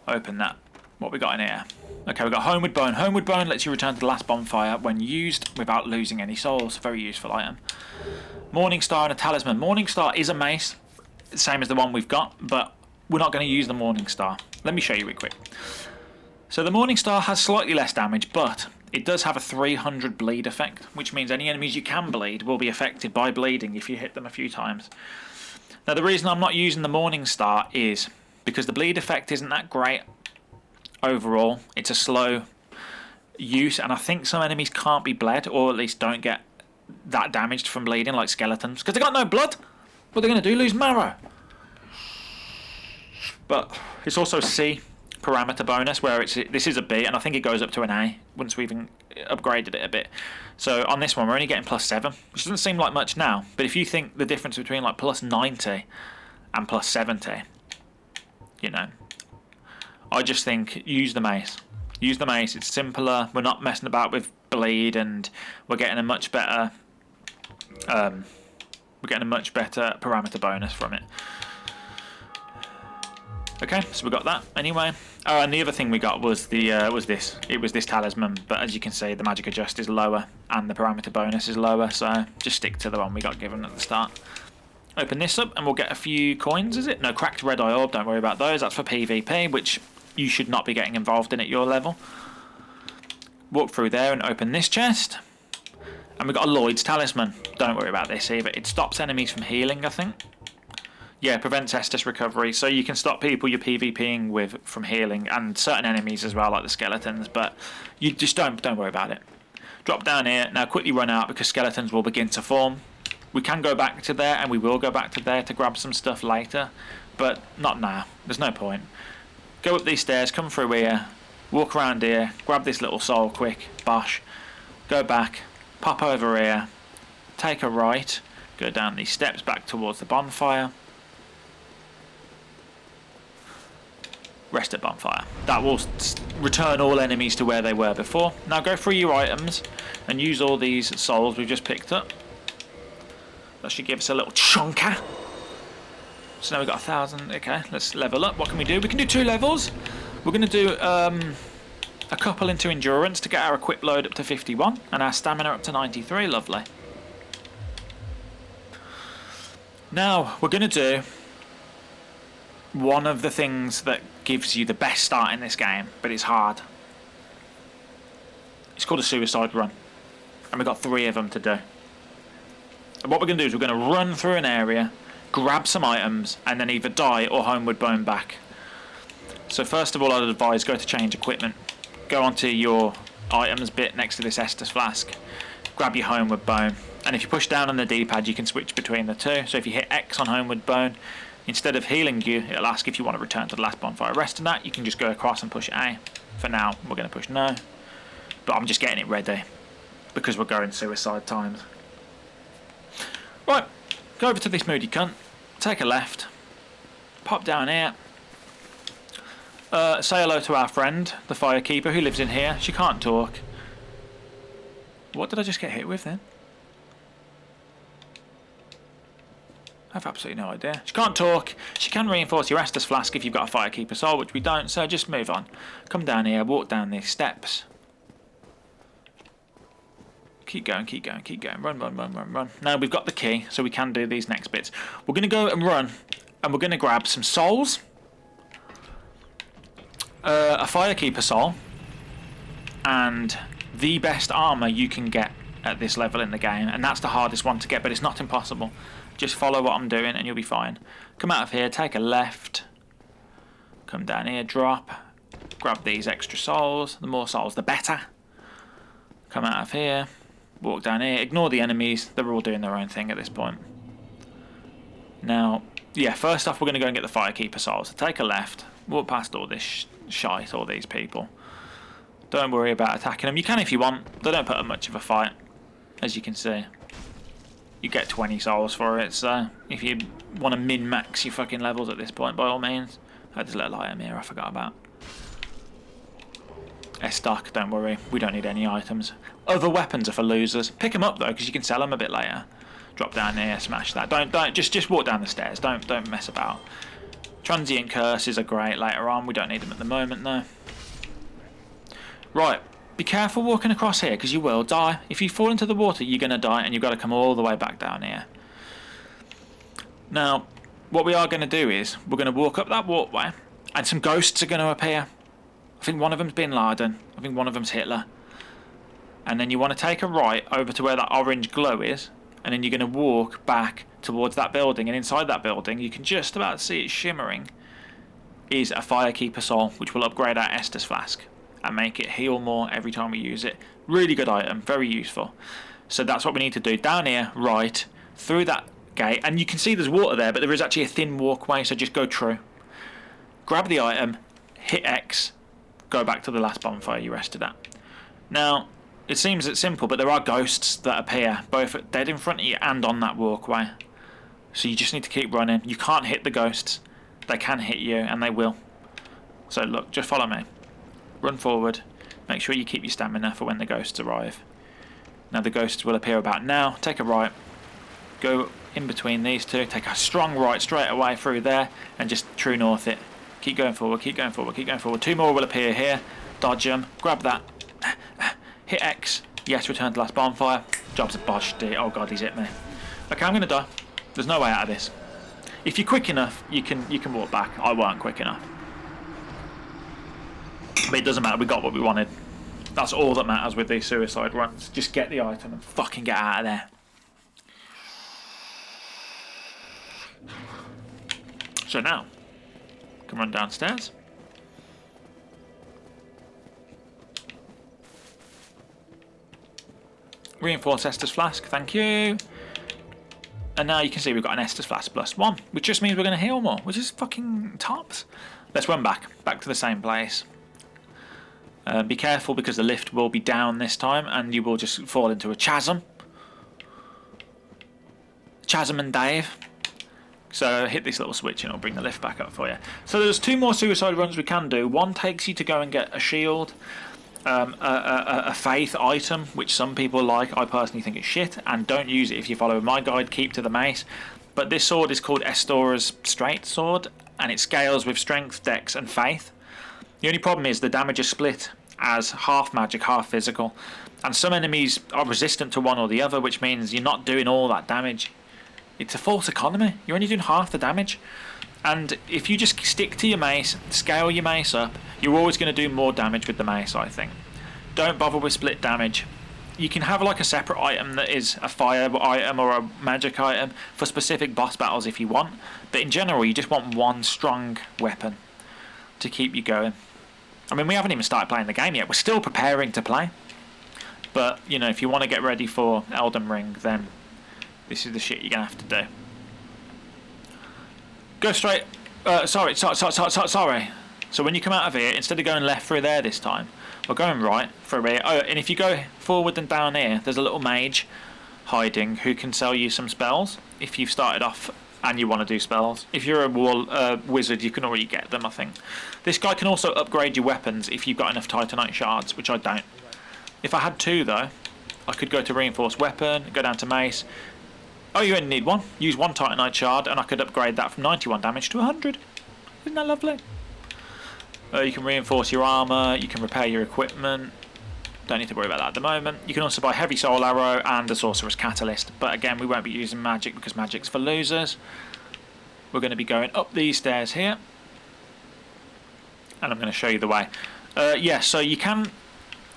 Open that. What we got in here? Okay, we got Homeward Bone. Homeward Bone lets you return to the last bonfire when used without losing any souls. Very useful item. Morning Star and a talisman. Morning Star is a mace, same as the one we've got, but we're not going to use the Morning Star. Let me show you it quick. So the Morning Star has slightly less damage, but it does have a 300 bleed effect, which means any enemies you can bleed will be affected by bleeding if you hit them a few times. Now the reason I'm not using the Morning Star is because the bleed effect isn't that great overall. It's a slow use, and I think some enemies can't be bled, or at least don't get that damaged from bleeding, like skeletons, because they got no blood. What are they going to do? Lose marrow? But it's also C parameter bonus, where this is a B, and I think it goes up to an A once we've upgraded it a bit. So on this one we're only getting +7, which doesn't seem like much now, but if you think the difference between like +90 and +70, you know, I just think use the mace. Use the mace, it's simpler, we're not messing about with bleed, and we're getting a much better parameter bonus from it. Okay, so we got that anyway. Oh, and the other thing we got was this. It was this talisman, but as you can see, the magic adjust is lower and the parameter bonus is lower, so just stick to the one we got given at the start. Open this up and we'll get a few coins, is it? No, cracked red eye orb, don't worry about those. That's for PvP, which you should not be getting involved in at your level. Walk through there and open this chest. And we got a Lloyd's talisman. Don't worry about this either. It stops enemies from healing, I think. Yeah, prevents Estus recovery, so you can stop people you're PvPing with from healing, and certain enemies as well, like the skeletons, but you just don't worry about it. Drop down here. Now quickly run out because skeletons will begin to form. We can go back to there, and we will go back to there to grab some stuff later, but not now. There's no point. Go up these stairs, come through here, walk around here, grab this little soul quick, bosh, go back, pop over here, take a right, go down these steps back towards the bonfire, rest at bonfire. That will return all enemies to where they were before. Now go through your items and use all these souls we've just picked up. That should give us a little chunker. So now we've got 1,000. Okay, let's level up. What can we do? We can do 2 levels. We're going to do a couple into endurance to get our equip load up to 51 and our stamina up to 93. Lovely. Now we're going to do one of the things that gives you the best start in this game, but it's hard. It's called a suicide run, and we've got 3 of them to do. And what we're going to do is we're going to run through an area, grab some items, and then either die or homeward bone back. So first of all, I'd advise go to change equipment, go onto your items bit next to this Estus flask, grab your homeward bone, and if you push down on the D-pad you can switch between the 2. So if you hit X on homeward bone, instead of healing you, it'll ask if you want to return to the last bonfire rest, and that you can just go across and push A. For now we're going to push no, but I'm just getting it ready because we're going suicide times. Right, go over to this moody cunt, take a left, pop down here, say hello to our friend the firekeeper who lives in here. She can't talk. What did I just get hit with then? I have absolutely no idea. She can't talk. She can reinforce your Estus flask if you've got a Firekeeper soul, which we don't, so just move on. Come down here, walk down these steps. Keep going, keep going, keep going. Run, run, run, run, run. Now we've got the key, so we can do these next bits. We're going to go and run, and we're going to grab some souls. A Firekeeper soul. And the best armour you can get at this level in the game. And that's the hardest one to get, but it's not impossible. Just follow what I'm doing and you'll be fine. Come out of here, take a left. Come down here, drop. Grab these extra souls. The more souls, the better. Come out of here. Walk down here. Ignore the enemies. They're all doing their own thing at this point. Now, yeah, first off, we're going to go and get the Firekeeper souls. So take a left. Walk past all this shite, all these people. Don't worry about attacking them. You can if you want. They don't put up much of a fight, as you can see. You get 20 souls for it, so if you want to min-max your fucking levels at this point, by all means. There's a little item here I forgot about. S-Stock, don't worry, we don't need any items. Other weapons are for losers. Pick them up though, because you can sell them a bit later. Drop down here, smash that. Don't just walk down the stairs. Don't mess about. Transient curses are great later on. We don't need them at the moment though. Right. Be careful walking across here because you will die. If you fall into the water you're going to die and you've got to come all the way back down here. Now what we are going to do is we're going to walk up that walkway and some ghosts are going to appear. I think one of them's Bin Laden. I think one of them's Hitler. And then you want to take a right over to where that orange glow is, and then you're going to walk back towards that building, and inside that building you can just about see it shimmering is a Firekeeper soul which will upgrade our Estus flask and make it heal more every time we use it. Really good item, very useful. So that's what we need to do. Down here, right, through that gate, and you can see there's water there, but there is actually a thin walkway, so just go through. Grab the item, hit X, go back to the last bonfire you rested at. Now, it seems it's simple, but there are ghosts that appear, both dead in front of you and on that walkway. So you just need to keep running. You can't hit the ghosts. They can hit you, and they will. So look, just follow me. Run forward, make sure you keep your stamina for when the ghosts arrive. Now the ghosts will appear about now. Take a right, go in between these two, take a strong right straight away through there and just true north it. Keep going forward, keep going forward, keep going forward. 2 more will appear here, dodge them, grab that, hit X, yes, return to last bonfire. Job's a bosh, oh god, he's hit me. Okay, I'm going to die. There's no way out of this. If you're quick enough, you can walk back. I weren't quick enough. But it doesn't matter, we got what we wanted. That's all that matters with these suicide runs. Just get the item and fucking get out of there. So now, can run downstairs. Reinforce Estus flask, thank you. And now you can see we've got an Estus flask +1, which just means we're going to heal more, which is fucking tops. Let's run back to the same place. Be careful because the lift will be down this time and you will just fall into a chasm. Chasm and Dave. So hit this little switch and it'll bring the lift back up for you. So there's 2 more suicide runs we can do. One takes you to go and get a shield, a faith item, which some people like. I personally think it's shit, and don't use it if you follow my guide. Keep to the mace. But this sword is called Estora's Straight Sword, and it scales with strength, dex, and faith. The only problem is the damage is split as half magic, half physical, and some enemies are resistant to one or the other, which means you're not doing all that damage. It's a false economy. You're only doing half the damage. And if you just stick to your mace, scale your mace up, you're always going to do more damage with the mace, I think. Don't bother with split damage. You can have like a separate item that is a fire item or a magic item for specific boss battles if you want. But in general, you just want one strong weapon to keep you going. I mean, we haven't even started playing the game yet. We're still preparing to play. But, you know, if you want to get ready for Elden Ring, then this is the shit you're going to have to do. Go straight... Sorry. So when you come out of here, instead of going left through there this time, we're going right through here. Oh, and if you go forward and down here, there's a little mage hiding who can sell you some spells if you've started off and you want to do spells. If you're a wizard, you can already get them, I think. This guy can also upgrade your weapons if you've got enough Titanite shards, which I don't. If I had 2, though, I could go to reinforced weapon, go down to mace. Oh, you only need 1. Use 1 Titanite shard, and I could upgrade that from 91 damage to 100. Isn't that lovely? You can reinforce your armour, you can repair your equipment. Don't need to worry about that at the moment. You can also buy Heavy Soul Arrow and a Sorcerer's Catalyst, but again, we won't be using magic because magic's for losers. We're going to be going up these stairs here, and I'm going to show you the way. Yeah, so you can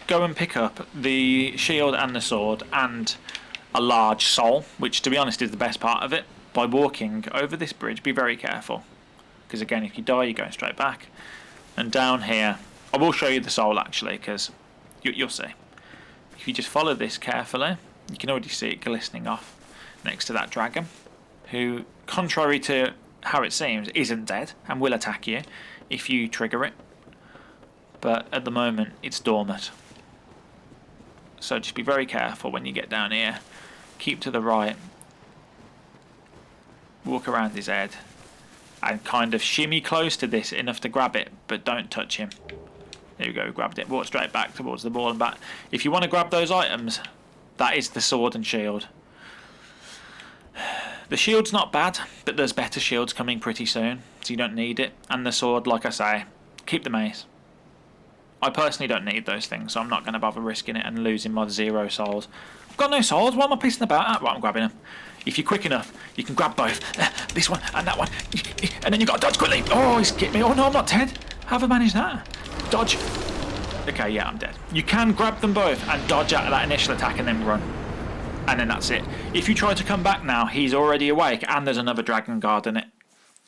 go and pick up the shield and the sword and a large soul, which to be honest is the best part of it, by walking over this bridge. Be very careful, because again, if you die, you're going straight back. And down here, I will show you the soul actually, because you'll see. If you just follow this carefully, you can already see it glistening off next to that dragon, who, contrary to how it seems, isn't dead and will attack you if you trigger it. But at the moment, it's dormant. So just be very careful when you get down here. Keep to the right. Walk around his head. And kind of shimmy close to this enough to grab it, but don't touch him. There we go, grabbed it. Walk straight back towards the ball and back. If you want to grab those items, that is the sword and shield. The shield's not bad, but there's better shields coming pretty soon, so you don't need it. And the sword, like I say, keep the mace. I personally don't need those things, so I'm not going to bother risking it and losing my 0 souls. I've got no souls, what am I pissing about at? Right, I'm grabbing them. If you're quick enough, you can grab both. This one and that one. And then you've got to dodge quickly. Oh, he's hit me. Oh no, I'm not dead. How have I managed that? Dodge. Okay, yeah, I'm dead. You can grab them both and dodge out of that initial attack and then run. And then that's it. If you try to come back now, he's already awake and there's another dragon guard in it.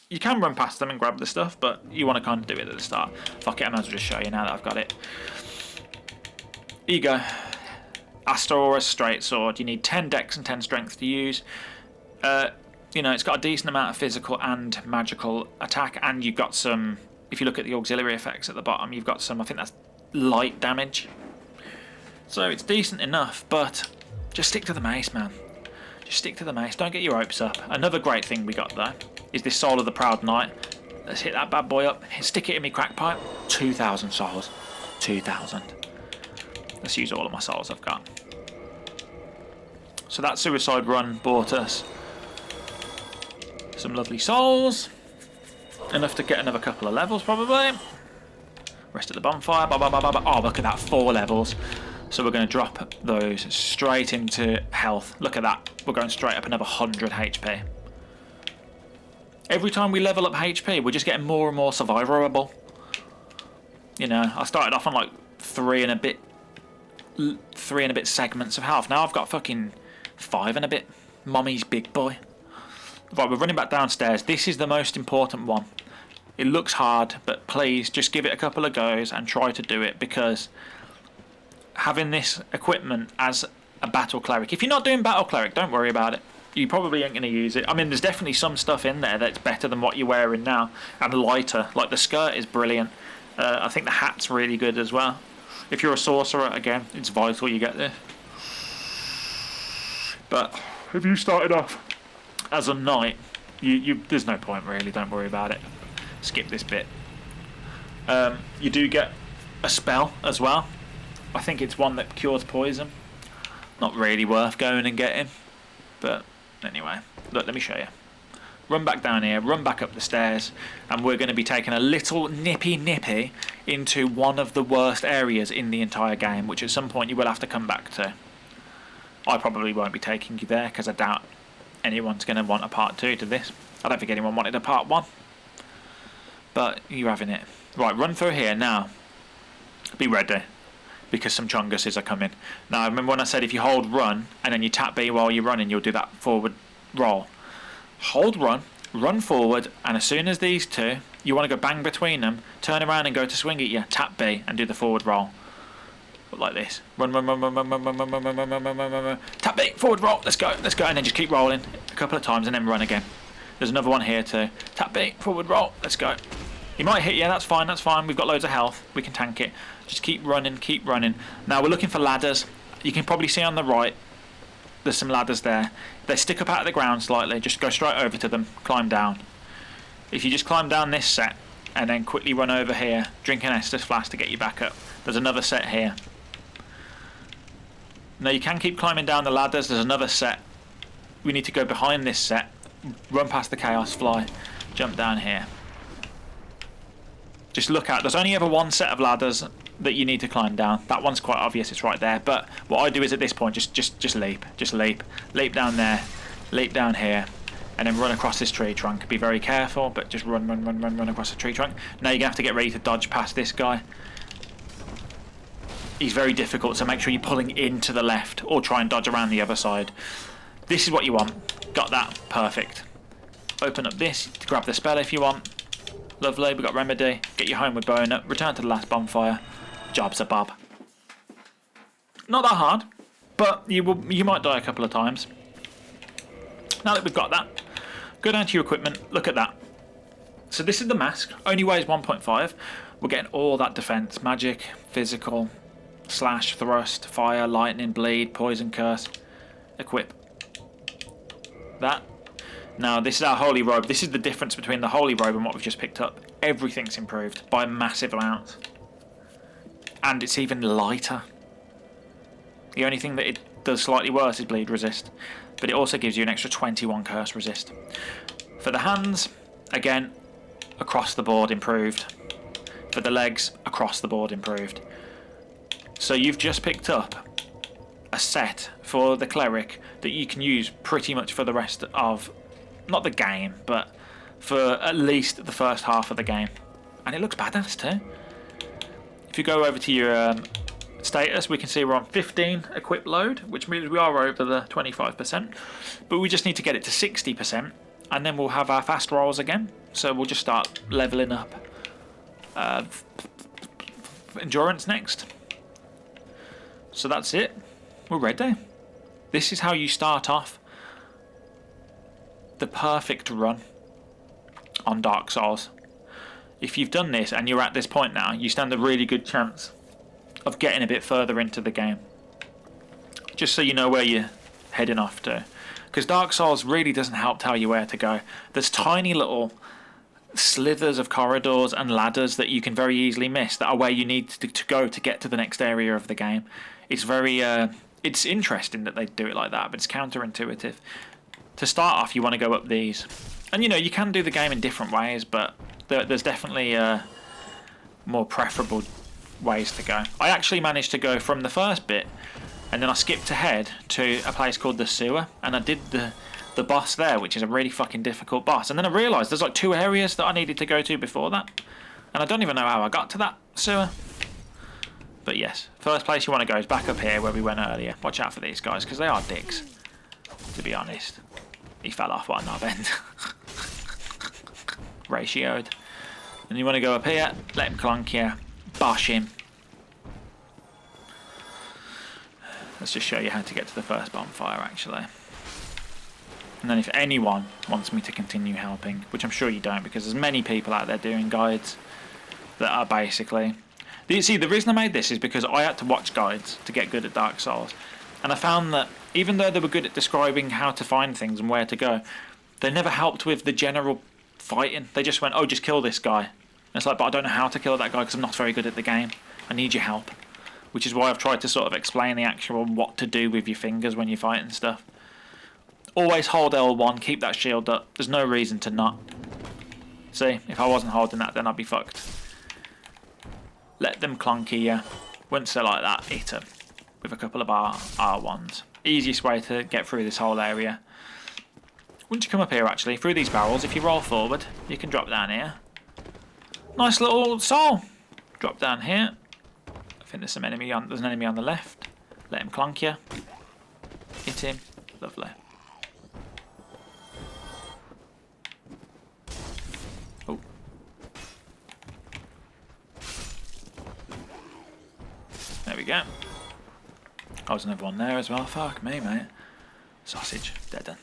You can run past them and grab the stuff, but you want to kind of do it at the start. Fuck it, I might as well just show you now that I've got it. Here you go. Astora's Straight Sword. You need 10 dex and 10 strength to use. You know, it's got a decent amount of physical and magical attack, and you've got some, if you look at the auxiliary effects at the bottom, you've got some, I think that's light damage. So it's decent enough, but just stick to the mace, man. Just stick to the mace. Don't get your hopes up. Another great thing we got, though, is this Soul of the Proud Knight. Let's hit that bad boy up. Stick it in me crack pipe. 2,000 souls. 2,000. Let's use all of my souls I've got. So that suicide run bought us some lovely souls. Enough to get another couple of levels, probably. Rest at the bonfire. Oh, look at that. 4 levels. So we're going to drop those straight into health. Look at that. We're going straight up another 100 HP. Every time we level up HP, we're just getting more and more survivable. You know, I started off on like 3 and a bit segments of health. Now I've got fucking 5 and a bit. Mommy's big boy. Right, we're running back downstairs. This is the most important one. It looks hard, but please just give it a couple of goes and try to do it, because having this equipment as a battle cleric, if you're not doing battle cleric, don't worry about it. You probably ain't going to use it. I mean, there's definitely some stuff in there that's better than what you're wearing now and lighter. Like the skirt is brilliant. I think the hat's really good as well. If you're a sorcerer, again, it's vital you get this. But if you started off as a knight, there's no point really, don't worry about it. Skip this bit. You do get a spell as well. I think it's one that cures poison. Not really worth going and getting. But anyway, look, let me show you. Run back down here, run back up the stairs, and we're going to be taking a little nippy into one of the worst areas in the entire game, which at some point you will have to come back to. I probably won't be taking you there because I doubt anyone's going to want a part 2 to this. I don't think anyone wanted a part 1. But you're having it. Right, run through here now. Be ready, because some chunguses are coming. Now, remember when I said if you hold run and then you tap B while you're running, you'll do that forward roll. Hold run, run forward, and as soon as these two, you want to go bang between them, turn around and go to swing at you, tap B and do the forward roll. Like this. Run, tap B, forward roll, let's go, and then just keep rolling a couple of times and then run again. There's another one here too. Tap B, forward roll, let's go. He might hit you, that's fine, we've got loads of health, we can tank it. Just keep running. Now we're looking for ladders. You can probably see on the right, there's some ladders there. They stick up out of the ground slightly, just go straight over to them, climb down. If you just climb down this set, and then quickly run over here, drink an Estus flask to get you back up. There's another set here. Now you can keep climbing down the ladders, there's another set. We need to go behind this set, run past the Chaos Fly, jump down here. Just look out, there's only ever one set of ladders that you need to climb down. That one's quite obvious, it's right there. But what I do is at this point, just leap. Leap down there, leap down here, and then run across this tree trunk. Be very careful, but just run across the tree trunk. Now you're going to have to get ready to dodge past this guy. He's very difficult, so make sure you're pulling into the left, or try and dodge around the other side. This is what you want. Got that, perfect. Open up this, to grab the spell if you want. Lovely, we've got Remedy. Get you home with bone up. Return to the last bonfire. Job's a bob. Not that hard, but you might die a couple of times. Now that we've got that, go down to your equipment. Look at that. So this is the mask. Only weighs 1.5. We're getting all that defense, magic, physical, slash, thrust, fire, lightning, bleed, poison, curse. Equip. That. Now, this is our holy robe. This is the difference between the holy robe and what we've just picked up. Everything's improved by massive amounts. And it's even lighter. The only thing that it does slightly worse is bleed resist. But it also gives you an extra 21 curse resist. For the hands, again, across the board improved. For the legs, across the board improved. So you've just picked up a set for the cleric that you can use pretty much for the rest of... not the game, but for at least the first half of the game. And it looks badass too. If you go over to your status, we can see we're on 15 equip load, which means we are over the 25%. But we just need to get it to 60%, and then we'll have our fast rolls again. So we'll just start leveling up. Endurance next. So that's it. We're ready. This is how you start off the perfect run on Dark Souls. If you've done this and you're at this point now, you stand a really good chance of getting a bit further into the game. Just so you know where you're heading off to. Because Dark Souls really doesn't help tell you where to go. There's tiny little slithers of corridors and ladders that you can very easily miss that are where you need to go to get to the next area of the game. It's very... it's interesting that they do it like that, but it's counterintuitive. To start off, you want to go up these. And you know, you can do the game in different ways, but there's definitely more preferable ways to go. I actually managed to go from the first bit, and then I skipped ahead to a place called the sewer, and I did the boss there, which is a really fucking difficult boss. And then I realised there's like 2 areas that I needed to go to before that. And I don't even know how I got to that sewer. But yes, first place you want to go is back up here where we went earlier. Watch out for these guys, because they are dicks, to be honest. He fell off one knob end. Ratioed. And you want to go up here, let him clunk you, bosh him. Let's just show you how to get to the first bonfire, actually. And then if anyone wants me to continue helping, which I'm sure you don't, because there's many people out there doing guides that are basically See, the reason I made this is because I had to watch guides to get good at Dark Souls. And I found that even though they were good at describing how to find things and where to go, they never helped with the general fighting. They just went, oh, just kill this guy. And it's like, but I don't know how to kill that guy because I'm not very good at the game. I need your help. Which is why I've tried to sort of explain the actual what to do with your fingers when you're fighting stuff. Always hold L1, keep that shield up. There's no reason to not. See, if I wasn't holding that, then I'd be fucked. Let them clunky you. Once they're like that, hit them with a couple of R1s. Easiest way to get through this whole area. Once you come up here, actually, through these barrels, if you roll forward, you can drop down here. Nice little soul. Drop down here. I think there's an enemy on the left. Let him clunk you. Hit him. Lovely. Oh. There we go. Oh, there's another one there as well. Fuck me, mate. Sausage. Dead then.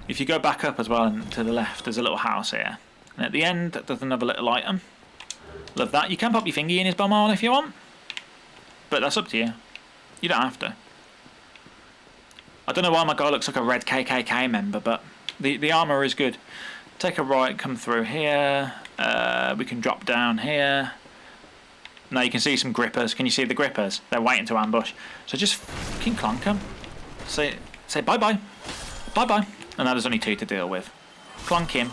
If you go back up as well and to the left, there's a little house here. And at the end, there's another little item. Love that. You can pop your fingy in his bumhole if you want. But that's up to you. You don't have to. I don't know why my guy looks like a red KKK member, but the armour is good. Take a right, come through here. We can drop down here. Now you can see some grippers. Can you see the grippers? They're waiting to ambush. So just fucking clunk them. Say bye-bye. Bye-bye. And now there's only 2 to deal with. Clunk him.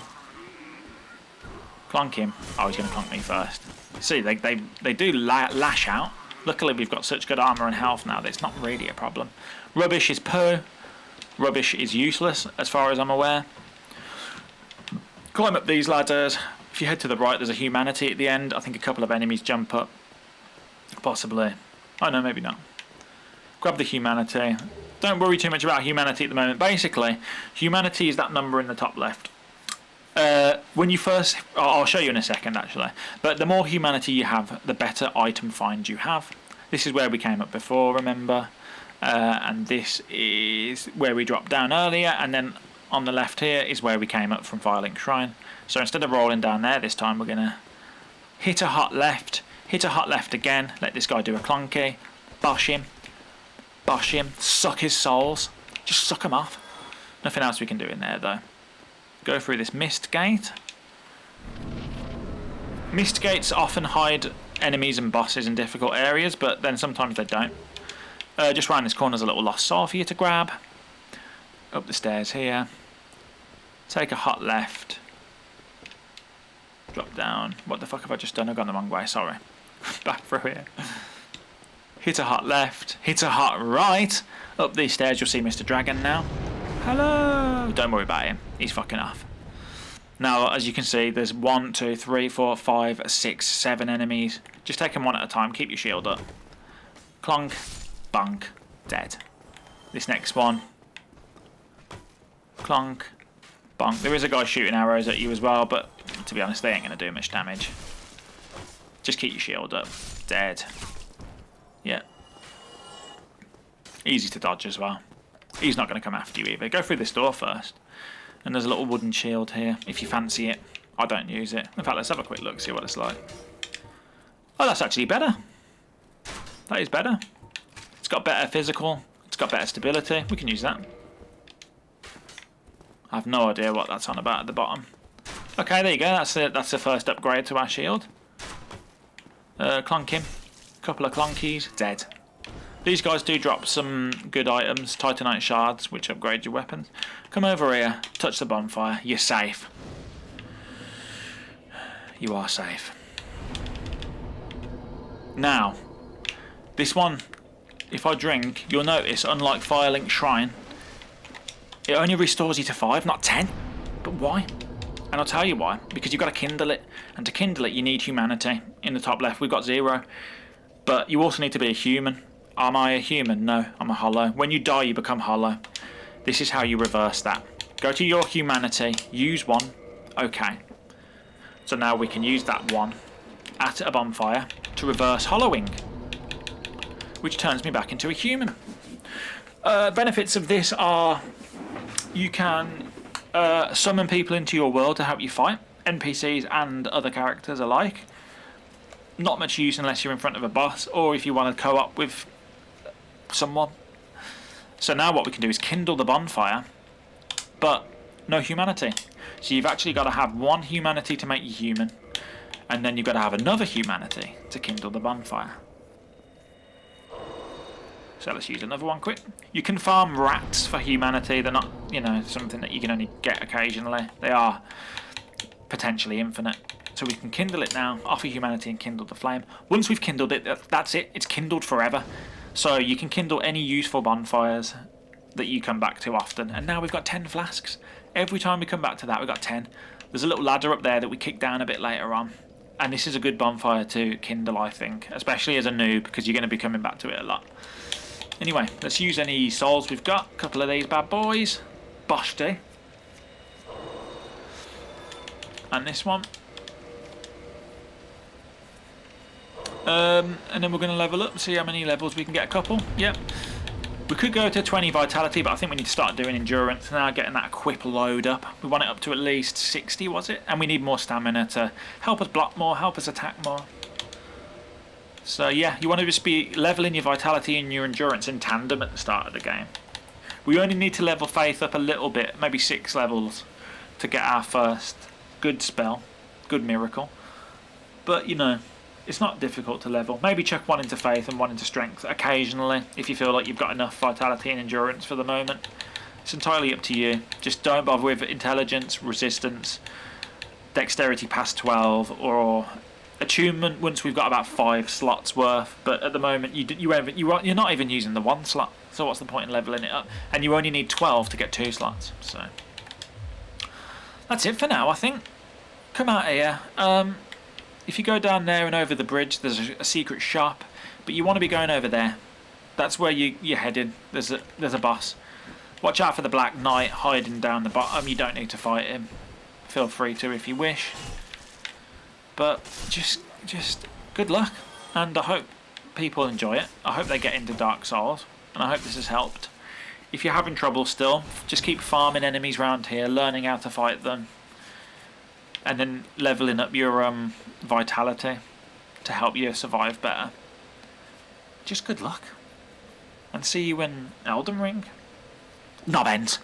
Clunk him. Oh, he's going to clunk me first. See, they do lash out. Luckily, we've got such good armour and health now that it's not really a problem. Rubbish is poo. Rubbish is useless, as far as I'm aware. Climb up these ladders. If you head to the right, there's a humanity at the end. I think a couple of enemies jump up. Possibly. Oh, no, maybe not. Grab the humanity. Don't worry too much about humanity at the moment. Basically, humanity is that number in the top left. When you first... I'll show you in a second, actually. But the more humanity you have, the better item find you have. This is where we came up before, remember? And this is where we dropped down earlier. And then on the left here is where we came up from Firelink Shrine. So instead of rolling down there this time, we're going to hit a hot left. Hit a hot left again. Let this guy do a clunky. Bosh him. Bosh him. Suck his souls. Just suck him off. Nothing else we can do in there, though. Go through this mist gate. Mist gates often hide enemies and bosses in difficult areas, but then sometimes they don't. Just round this corner is a little lost soul for you to grab. Up the stairs here. Take a hot left. Drop down. What the fuck have I just done? I've gone the wrong way, sorry. Back through here. Hit a hot left. Hit a hot right. Up these stairs you'll see Mr. Dragon now. Hello! Don't worry about him. He's fucking off. Now, as you can see, there's 1, 2, 3, 4, 5, 6, 7 enemies. Just take them one at a time. Keep your shield up. Clunk. Bunk. Dead. This next one. Clunk. Bonk. There is a guy shooting arrows at you as well, but to be honest, they ain't going to do much damage. Just keep your shield up. Dead. Yeah. Easy to dodge as well. He's not going to come after you either. Go through this door first. And there's a little wooden shield here, if you fancy it. I don't use it. In fact, let's have a quick look, see what it's like. Oh, that's actually better. That is better. It's got better physical. It's got better stability. We can use that. I have no idea what that's on about at the bottom. Okay, there you go. That's the first upgrade to our shield. Clunk him. Couple of clunkies. Dead. These guys do drop some good items. Titanite shards, which upgrade your weapons. Come over here. Touch the bonfire. You're safe. You are safe. Now, this one, if I drink, you'll notice, unlike Firelink Shrine, it only restores you to 5, not 10. But why? And I'll tell you why. Because you've got to kindle it. And to kindle it, you need humanity. In the top left, we've got 0. But you also need to be a human. Am I a human? No, I'm a hollow. When you die, you become hollow. This is how you reverse that. Go to your humanity. Use 1. Okay. So now we can use that 1 at a bonfire to reverse hollowing. Which turns me back into a human. Benefits of this are... You can summon people into your world to help you fight. NPCs and other characters alike. not much use unless you're in front of a boss or if you want to co-op with someone. So now what we can do is kindle the bonfire, but no humanity. So you've actually got to have one humanity to make you human, and then you've got to have another humanity to kindle the bonfire. So let's use another one quick. You can farm rats for humanity. They're not, you know, something that you can only get occasionally. They are potentially infinite. So we can kindle it now, offer humanity and kindle the flame. Once we've kindled it, that's it. It's kindled forever. So you can kindle any useful bonfires that you come back to often. And now we've got 10 flasks. Every time we come back to that, we've got 10. There's a little ladder up there that we kick down a bit later on. And this is a good bonfire to kindle, I think. Especially as a noob, because you're going to be coming back to it a lot. Anyway, let's use any souls we've got. A couple of these bad boys. Boshti. And this one. And then we're going to level up, see how many levels we can get. A couple. Yep. We could go to 20 vitality, but I think we need to start doing endurance now, getting that equip load up. We want it up to at least 60, was it? And we need more stamina to help us block more, help us attack more. So yeah, you want to just be leveling your vitality and your endurance in tandem at the start of the game. We only need to level faith up a little bit, maybe 6 levels, to get our first good spell, good miracle. But you know, it's not difficult to level. Maybe chuck one into faith and one into strength occasionally if you feel like you've got enough vitality and endurance for the moment. It's entirely up to you. Just don't bother with intelligence, resistance, dexterity past 12, or attunement once we've got about 5 slots worth. But at the moment you're not even using the 1 slot. So what's the point in leveling it up? And you only need 12 to get 2 slots. So that's it for now, I think. Come out here. If you go down there and over the bridge, there's a secret shop, but you want to be going over there. That's where you're headed. There's a boss. Watch out for the Black Knight hiding down the bottom. You don't need to fight him. Feel free to if you wish. But just good luck, and I hope people enjoy it. I hope they get into Dark Souls, and I hope this has helped. If you're having trouble still, just keep farming enemies around here, learning how to fight them, and then leveling up your vitality to help you survive better. Just good luck, and see you in Elden Ring. Knob ends.